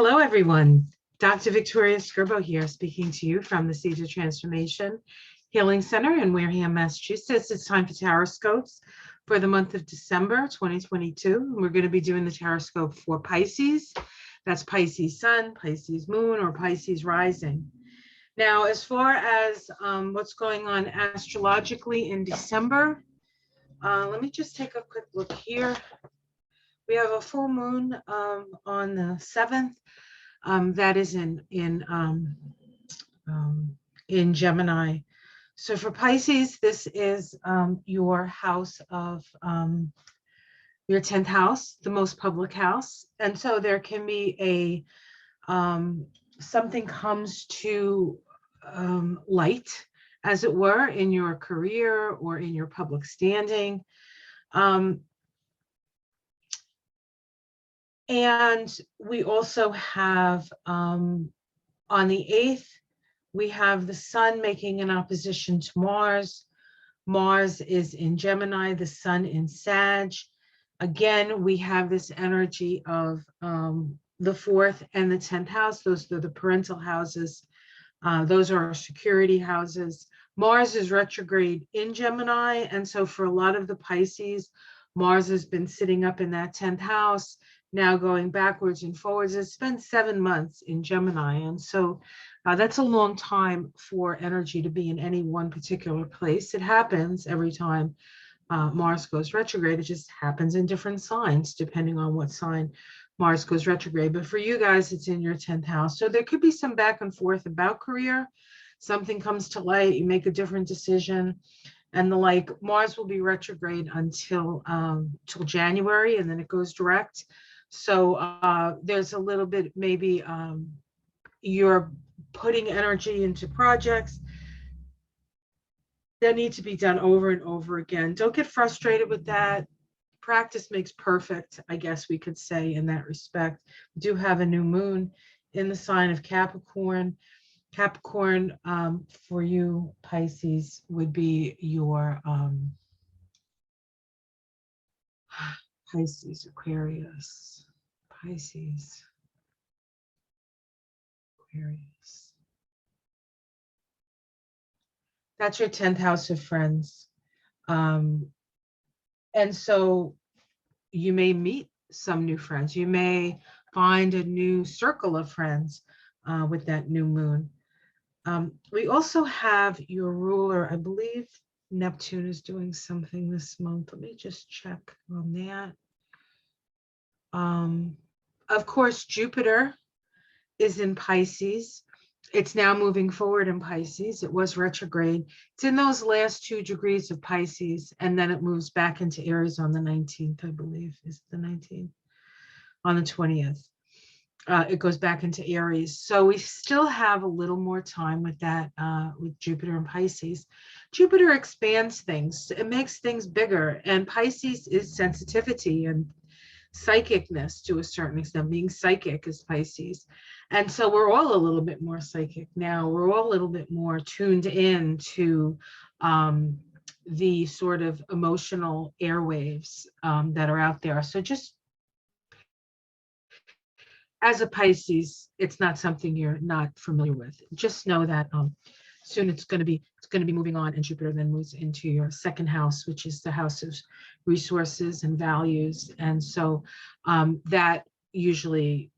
Hello, everyone. Dr. Victoria Scribo here, speaking to you from the Seeds of Transformation Healing Center in Wareham, Massachusetts. It's time for Taroscopes for the month of December 2022. We're going to be doing the Taroscope for Pisces. That's Pisces Sun, Pisces Moon, or Pisces Rising. Now, as far as what's going on astrologically in December, let me just take a quick look here. We have a full moon on the 7th. That is in Gemini. So for Pisces, this is your house of your 10th house, the most public house. And so there can be a something comes to light, as it were, in your career or in your public standing. And we also have, on the 8th, we have the Sun making an opposition to Mars. Mars is in Gemini, the Sun in Sag. Again, we have this energy of the 4th and the 10th house. Those are the parental houses. Those are our security houses. Mars is retrograde in Gemini. And so for a lot of the Pisces, Mars has been sitting up in that 10th house, now going backwards and forwards. It's spent 7 months in Gemini. And so that's a long time for energy to be in any one particular place. It happens every time Mars goes retrograde. It just happens in different signs, depending on what sign Mars goes retrograde. But for you guys, it's in your 10th house. So there could be some back and forth about career. Something comes to light, you make a different decision. And the like, Mars will be retrograde until till January, and then it goes direct. So there's a little bit, maybe you're putting energy into projects that need to be done over and over again. Don't get frustrated with that. Practice makes perfect, I guess we could say, in that respect. We do have a new moon in the sign of Capricorn. Capricorn, for you, Pisces, would be your Pisces, Aquarius, Pisces, Aquarius. That's your 10th house of friends. And so you may meet some new friends. You may find a new circle of friends with that new moon. We also have your ruler. I believe Neptune is doing something this month. Let me just check on that. Of course, Jupiter is in Pisces. It's now moving forward in Pisces. It was retrograde. It's in those last 2 degrees of Pisces, and then it moves back into Aries on the 19th, I believe. Is it the 19th? On the 20th. It goes back into Aries. So we still have a little more time with that, with Jupiter and Pisces. Jupiter expands things. It makes things bigger. And Pisces is sensitivity and psychicness to a certain extent. Being psychic is Pisces. And so we're all a little bit more psychic now. We're all a little bit more tuned in to the sort of emotional airwaves that are out there. So just as a Pisces, it's not something you're not familiar with. Just know that soon it's going to be moving on, and Jupiter then moves into your 2nd house, which is the house of resources and values. And so that usually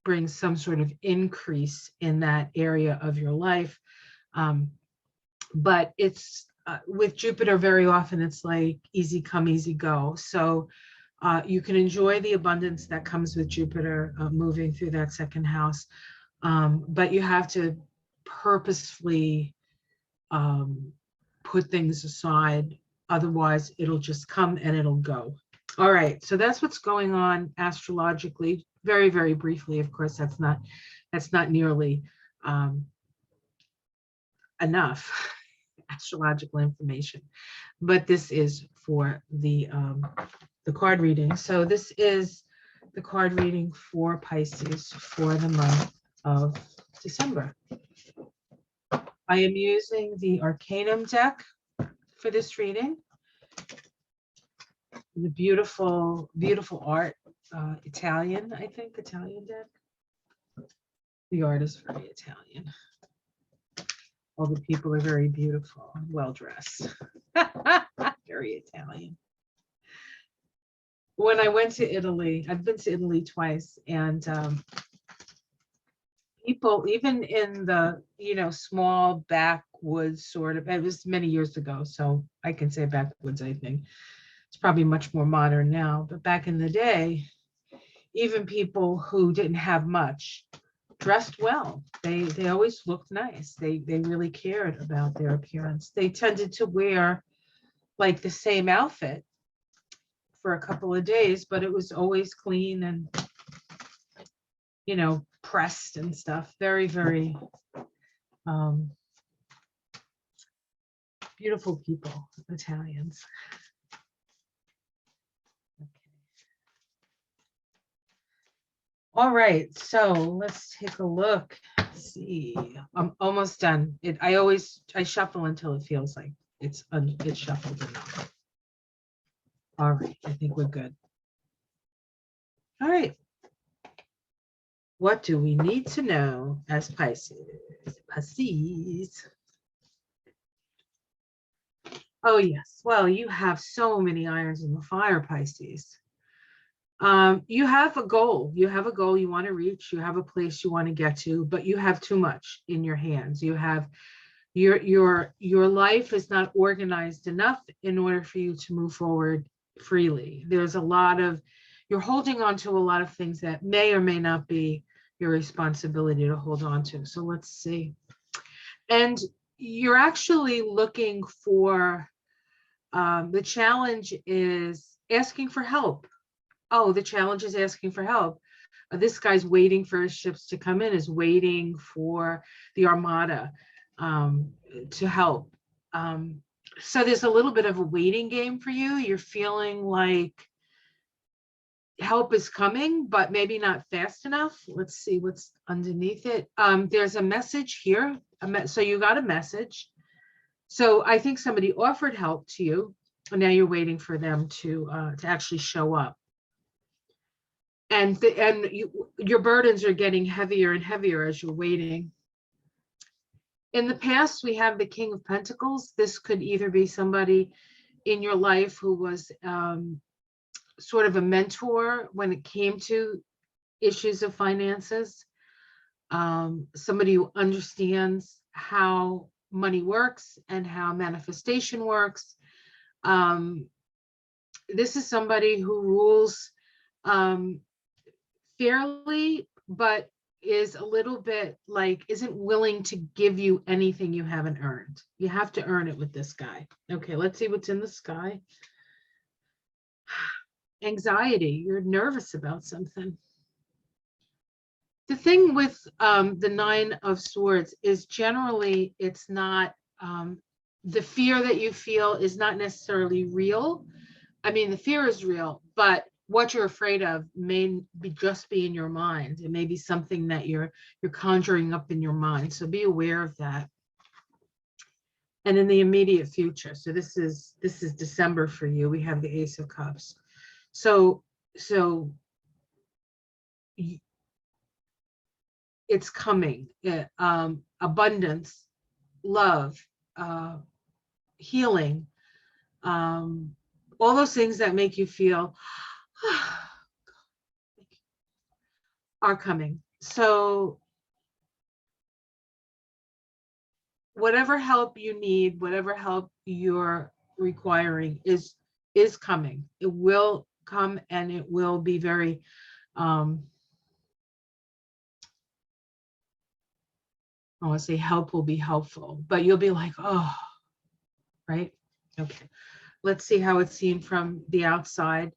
brings some sort of increase in that area of your life. But it's with Jupiter, very often it's like easy come, easy go. So you can enjoy the abundance that comes with Jupiter moving through that 2nd house, but you have to purposefully put things aside. Otherwise, it'll just come and it'll go. All right, so that's what's going on astrologically. Very, very briefly, of course, that's not nearly enough astrological information, but this is for the card reading. So this is the card reading for Pisces for the month of December. I am using the Arcanum deck for this reading. The beautiful, beautiful art, Italian deck. The art is very Italian. All the people are very beautiful, well dressed. Very Italian. When I went to Italy, I've been to Italy twice, and people, even in the, small backwoods sort of, it was many years ago, so I can say backwoods, I think. It's probably much more modern now, but back in the day, even people who didn't have much dressed well. They always looked nice. They really cared about their appearance. They tended to wear like the same outfit for a couple of days, but it was always clean and, pressed and stuff. Very, very beautiful people, Italians. Okay. All right, so let's take a look. Let's see, I'm almost done. I shuffle until it feels like it's shuffled enough. All right, I think we're good. All right. What do we need to know as Pisces? Pisces. Oh, yes. Well, you have so many irons in the fire, Pisces. You have a goal. You have a goal you want to reach. You have a place you want to get to, but you have too much in your hands. You have your life is not organized enough in order for you to move forward freely. There's a lot of, you're holding on to a lot of things that may or may not be your responsibility to hold on to. So let's see. And you're actually looking for, the challenge is asking for help. Oh, the challenge is asking for help. This guy's waiting for his ships to come in, is waiting for the armada to help. So there's a little bit of a waiting game for you. You're feeling like help is coming, but maybe not fast enough. Let's see what's underneath it. There's a message here. So you got a message. So I think somebody offered help to you, and now you're waiting for them to actually show up. And your burdens are getting heavier and heavier as you're waiting. In the past, we have the King of Pentacles. This could either be somebody in your life who was sort of a mentor when it came to issues of finances. Somebody who understands how money works and how manifestation works. This is somebody who rules fairly, but is a little bit like, isn't willing to give you anything you haven't earned. You have to earn it with this guy. Okay, let's see what's in the sky. Anxiety, you're nervous about something. The thing with the Nine of Swords is generally it's not, the fear that you feel is not necessarily real. I mean, the fear is real, but what you're afraid of may be just be in your mind. It may be something that you're conjuring up in your mind. So be aware of that. And in the immediate future, so this is December for you, we have the Ace of Cups. So it's coming. Abundance, love, healing, all those things that make you feel are coming. So whatever help you need, whatever help you're requiring is coming. It will come, and it will be very I want to say help will be helpful, but you'll be like, oh, right? Okay. Let's see how it's seen from the outside.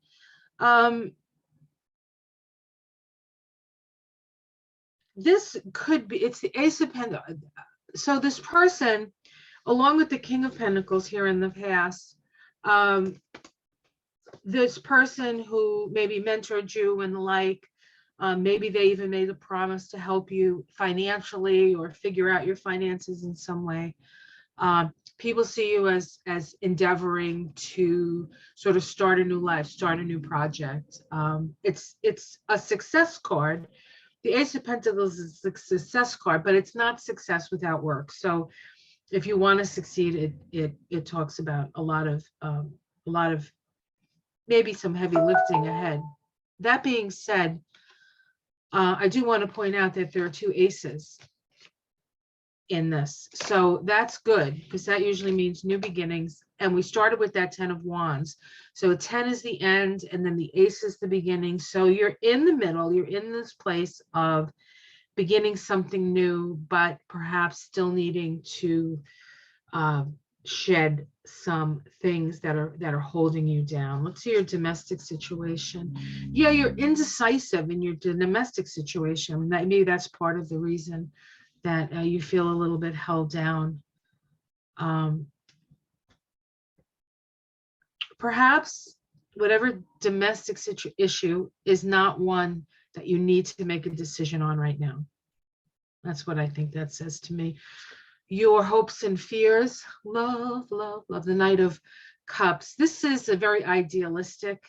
This could be, it's the Ace of Pentacles. So this person, along with the King of Pentacles here in the past, this person who maybe mentored you and the like, maybe they even made a promise to help you financially or figure out your finances in some way. People see you as endeavoring to sort of start a new life, start a new project. It's a success card, the Ace of Pentacles is a success card, but it's not success without work. So if you want to succeed, it talks about a lot of maybe some heavy lifting ahead. That being said, I do want to point out that there are 2 aces in this. So that's good, because that usually means new beginnings. And we started with that 10 of Wands. So 10 is the end, and then the ace is the beginning. So you're in the middle. You're in this place of beginning something new, but perhaps still needing to shed some things that are holding you down. Let's see your domestic situation. Yeah, you're indecisive in your domestic situation. Maybe that's part of the reason that you feel a little bit held down. Perhaps whatever domestic issue is not one that you need to make a decision on right now. That's what I think that says to me. Your hopes and fears, love, love, love. The Knight of Cups. This is a very idealistic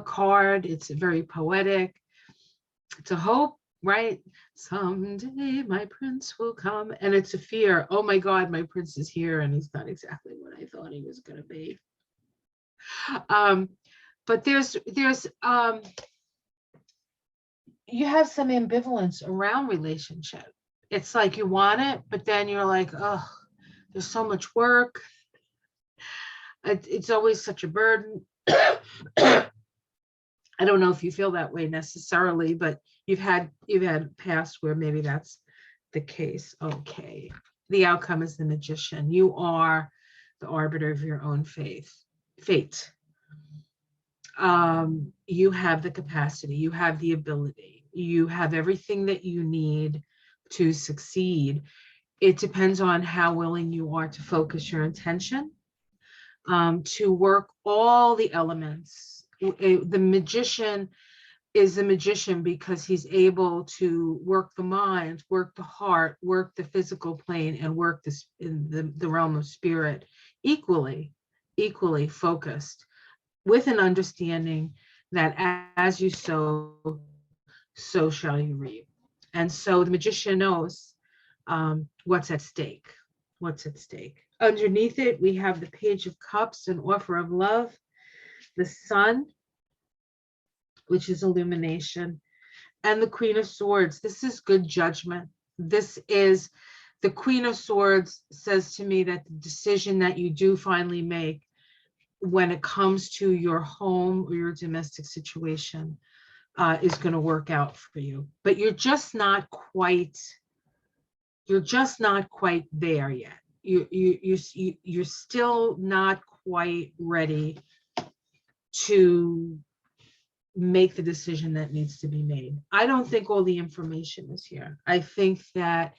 card. It's very poetic. It's a hope, right? Someday my prince will come. And it's a fear. Oh my God, my prince is here and he's not exactly what I thought he was going to be. But there's you have some ambivalence around relationship. It's like you want it, but then you're like, oh, there's so much work. It's always such a burden. I don't know if you feel that way necessarily, but you've had past where maybe that's the case. Okay. The outcome is the Magician. You are the arbiter of your own fate. You have the capacity, you have the ability, you have everything that you need to succeed. It depends on how willing you are to focus your intention, to work all the elements. The Magician is a magician because he's able to work the mind, work the heart, work the physical plane, and work this in the realm of spirit equally focused, with an understanding that as you sow, so shall you reap. And so the Magician knows what's at stake. Underneath it, we have the Page of Cups, an offer of love, the Sun, which is illumination, and the Queen of Swords. This is good judgment. This is the Queen of Swords says to me that the decision that you do finally make when it comes to your home or your domestic situation is going to work out for you, but you're just not quite there yet. You're still not quite ready to make the decision that needs to be made. I don't think all the information is here. I think that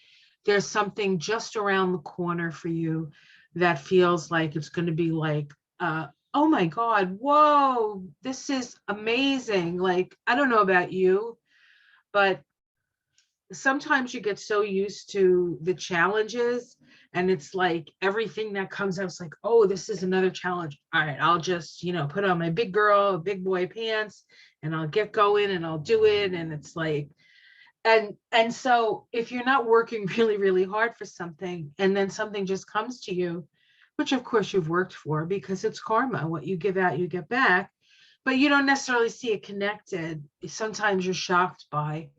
there's something just around the corner for you that feels like it's going to be like, oh my God, whoa, this is amazing. Like, I don't know about you, but sometimes you get so used to the challenges and it's like everything that comes out, it's like, oh, this is another challenge. All right, I'll just, put on my big girl, big boy pants and I'll get going and I'll do it. And it's like, and so if you're not working really, really hard for something and then something just comes to you, which of course you've worked for because it's karma, what you give out, you get back, but you don't necessarily see it connected. Sometimes you're shocked by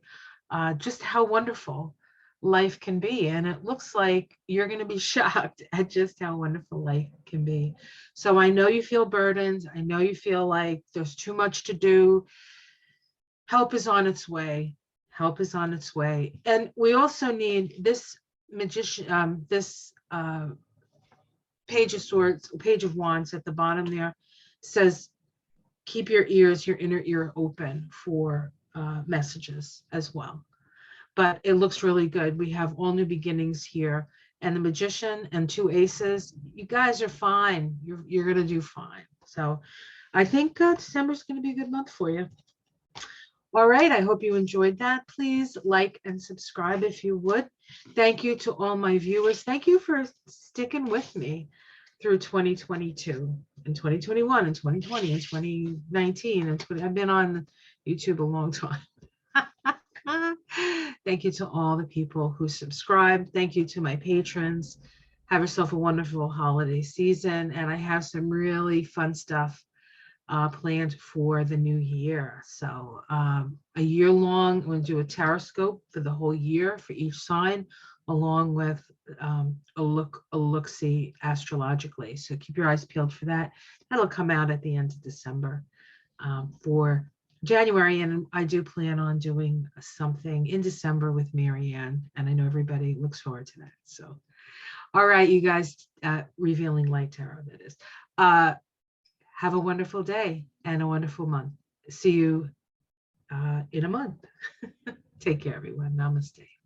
just how wonderful life can be. And it looks like you're going to be shocked at just how wonderful life can be. So I know you feel burdened. I know you feel like there's too much to do. Help is on its way. Help is on its way. And we also need this Magician, this Page of Swords, Page of Wands at the bottom there says, keep your ears, your inner ear open for messages as well. But it looks really good. We have all new beginnings here, and the Magician and 2 aces. You guys are fine. You're going to do fine. So I think December is going to be a good month for you. All right. I hope you enjoyed that. Please like and subscribe if you would. Thank you to all my viewers. Thank you for sticking with me through 2022 and 2021 and 2020 and 2019 and I've been on YouTube a long time. Thank you to all the people who subscribed. Thank you to my patrons. Have yourself a wonderful holiday season. And I have some really fun stuff planned for the new year. So a year long, I'm going to do a tarot scope for the whole year for each sign, along with a look-see astrologically. So keep your eyes peeled for that. That'll come out at the end of December for January. And I do plan on doing something in December with Marianne. And I know everybody looks forward to that. So, all right, you guys, Revealing Light Tarot, that is. Have a wonderful day and a wonderful month. See you in a month. Take care, everyone. Namaste.